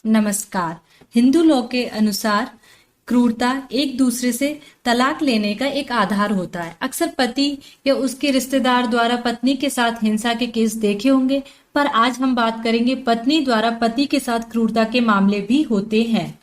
नमस्कार। हिंदू लॉ के अनुसार क्रूरता एक दूसरे से तलाक लेने का एक आधार होता है। अक्सर पति या उसके रिश्तेदार द्वारा पत्नी के साथ हिंसा के केस देखे होंगे, पर आज हम बात करेंगे पत्नी द्वारा पति के साथ क्रूरता के मामले भी होते हैं।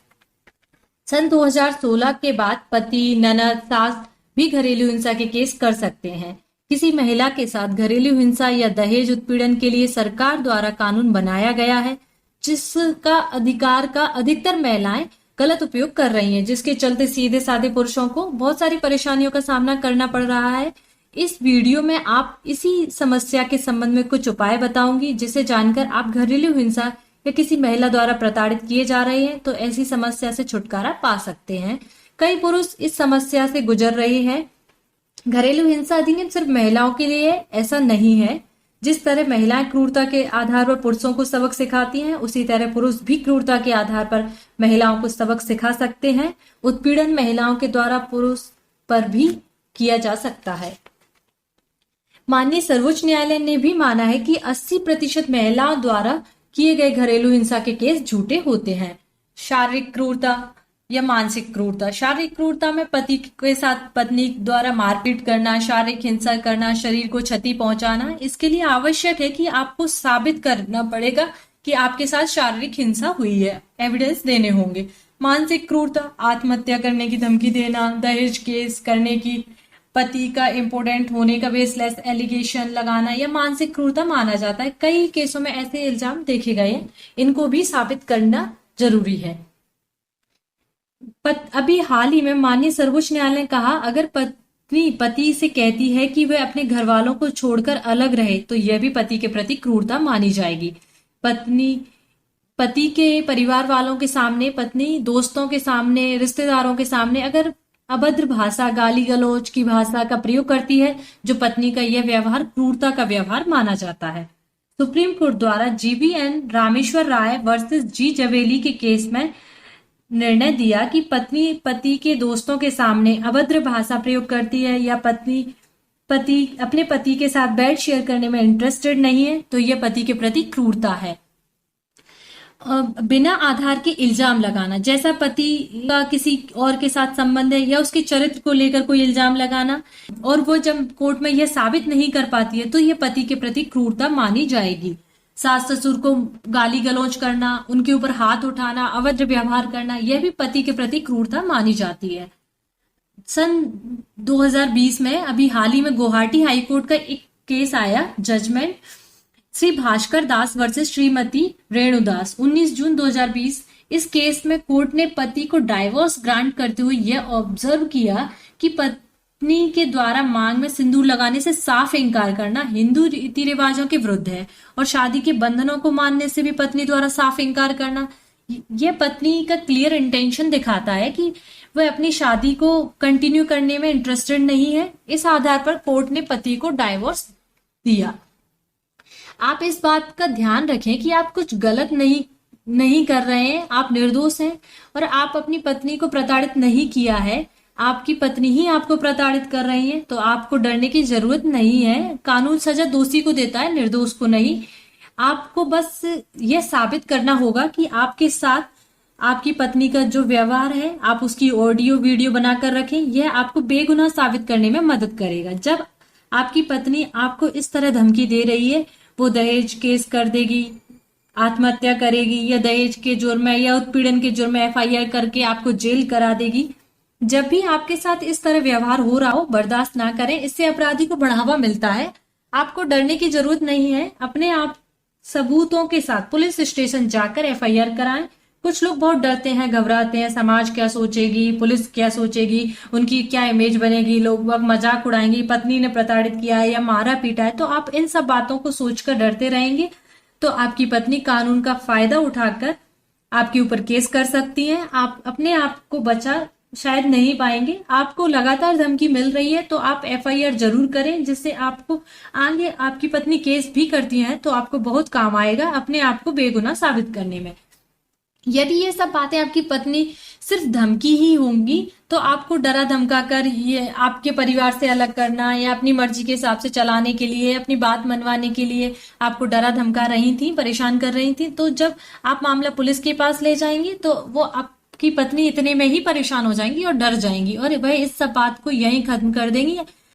सन 2016 के बाद पति, ननद, सास भी घरेलू हिंसा के केस कर सकते हैं। किसी महिला के साथ घरेलू हिंसा या दहेज उत्पीड़न के लिए सरकार द्वारा कानून बनाया गया है, जिसका अधिकार का अधिकतर महिलाएं गलत उपयोग कर रही हैं, जिसके चलते सीधे साधे पुरुषों को बहुत सारी परेशानियों का सामना करना पड़ रहा है। इस वीडियो में आप इसी समस्या के संबंध में कुछ उपाय बताऊंगी, जिसे जानकर आप घरेलू हिंसा या किसी महिला द्वारा प्रताड़ित किए जा रहे हैं तो ऐसी समस्या से छुटकारा पा सकते हैं। कई पुरुष इस समस्या से गुजर रहे हैं। घरेलू हिंसा अधिनियम सिर्फ महिलाओं के लिए है, ऐसा नहीं है। जिस तरह महिलाएं क्रूरता के आधार पर पुरुषों को सबक सिखाती हैं, उसी तरह पुरुष भी क्रूरता के आधार पर महिलाओं को सबक सिखा सकते हैं। उत्पीड़न महिलाओं के द्वारा पुरुष पर भी किया जा सकता है। माननीय सर्वोच्च न्यायालय ने भी माना है कि 80% महिलाओं द्वारा किए गए घरेलू हिंसा के केस झूठे होते हैं। शारीरिक क्रूरता या मानसिक क्रूरता। शारीरिक क्रूरता में पति के साथ पत्नी द्वारा मारपीट करना, शारीरिक हिंसा करना, शरीर को क्षति पहुंचाना। इसके लिए आवश्यक है कि आपको साबित करना पड़ेगा कि आपके साथ शारीरिक हिंसा हुई है, एविडेंस देने होंगे। मानसिक क्रूरता, आत्महत्या करने की धमकी देना, दहेज केस करने की, पति का इम्पोर्टेंट होने का बेसलेस एलिगेशन लगाना, या मानसिक क्रूरता माना जाता है। कई केसों में ऐसे इल्जाम देखे गए हैं, इनको भी साबित करना जरूरी है। अभी हाल ही में माननीय सर्वोच्च न्यायालय ने कहा, अगर पत्नी पति से कहती है कि वह अपने घर वालों को छोड़कर अलग रहे तो यह भी पति के प्रति क्रूरता मानी जाएगी। पत्नी पति के परिवार वालों के सामने, पत्नी दोस्तों के सामने, रिश्तेदारों के सामने अगर अभद्र भाषा, गाली गलौज की भाषा का प्रयोग करती है, जो पत्नी का यह व्यवहार क्रूरता का व्यवहार माना जाता है। सुप्रीम कोर्ट द्वारा जीबीएन रामेश्वर राय वर्सेस जी जवेली के केस में निर्णय दिया कि पत्नी पति के दोस्तों के सामने अभद्र भाषा प्रयोग करती है या पति अपने पति के साथ बेड शेयर करने में इंटरेस्टेड नहीं है तो यह पति के प्रति क्रूरता है। बिना आधार के इल्जाम लगाना, जैसा पति का किसी और के साथ संबंध है या उसके चरित्र को लेकर कोई इल्जाम लगाना और वो जब कोर्ट में यह साबित नहीं कर पाती है तो यह पति के प्रति क्रूरता मानी जाएगी। सास ससुर को गाली गलौज करना, उनके ऊपर हाथ उठाना, अभद्र व्यवहार करना, यह भी पति के प्रति क्रूरता मानी जाती है। सन 2020 में अभी हाल ही में गुवाहाटी हाईकोर्ट का एक केस आया, जजमेंट श्री भास्कर दास वर्सेस श्रीमती रेणुदास, 19 जून 2020। इस केस में कोर्ट ने पति को डाइवोर्स ग्रांट करते हुए यह ऑब्जर्व किया कि पत्नी के द्वारा मांग में सिंदूर लगाने से साफ इनकार करना हिंदू रीति रिवाजों के विरुद्ध है और शादी के बंधनों को मानने से भी पत्नी द्वारा साफ इनकार करना, यह पत्नी का क्लियर इंटेंशन दिखाता है कि वह अपनी शादी को कंटिन्यू करने में इंटरेस्टेड नहीं है। इस आधार पर कोर्ट ने पति को डाइवोर्स दिया। आप इस बात का ध्यान रखें कि आप कुछ गलत नहीं कर रहे हैं, आप निर्दोष हैं और आप अपनी पत्नी को प्रताड़ित नहीं किया है। आपकी पत्नी ही आपको प्रताड़ित कर रही है, तो आपको डरने की जरूरत नहीं है। कानून सजा दोषी को देता है, निर्दोष को नहीं। आपको बस यह साबित करना होगा कि आपके साथ आपकी पत्नी का जो व्यवहार है, आप उसकी ऑडियो वीडियो बनाकर रखें, यह आपको बेगुनाह साबित करने में मदद करेगा। जब आपकी पत्नी आपको इस तरह धमकी दे रही है, वो दहेज केस कर देगी, आत्महत्या करेगी या दहेज के जुर्म में या उत्पीड़न के जुर्म में एफआईआर करके आपको जेल करा देगी, जब भी आपके साथ इस तरह व्यवहार हो रहा हो, बर्दाश्त ना करें। इससे अपराधी को बढ़ावा मिलता है। आपको डरने की जरूरत नहीं है। अपने आप सबूतों के साथ पुलिस स्टेशन जाकर एफआईआर कराएं। कुछ लोग बहुत डरते हैं, घबराते हैं, समाज क्या सोचेगी, पुलिस क्या सोचेगी, उनकी क्या इमेज बनेगी, लोग मजाक उड़ाएंगे, पत्नी ने प्रताड़ित किया है या मारा पीटा है। तो आप इन सब बातों को सोचकर डरते रहेंगे तो आपकी पत्नी कानून का फायदा उठाकर आपके ऊपर केस कर सकती है। आप अपने आप को बचा शायद नहीं पाएंगे। आपको लगातार धमकी मिल रही है तो आप एफआईआर जरूर करें, जिससे आपको आगे आपकी पत्नी केस भी करती है तो आपको बहुत काम आएगा अपने आप को बेगुनाह साबित करने में। यदि ये सब बातें आपकी पत्नी सिर्फ धमकी ही होंगी, तो आपको डरा धमका कर ये आपके परिवार से अलग करना या अपनी मर्जी के हिसाब से चलाने के लिए, अपनी बात मनवाने के लिए आपको डरा धमका रही थी, परेशान कर रही थी, तो जब आप मामला पुलिस के पास ले जाएंगी तो वो आपकी पत्नी इतने में ही परेशान हो जाएंगी और डर जाएंगी और वह इस सब बात को यहीं खत्म कर देंगी।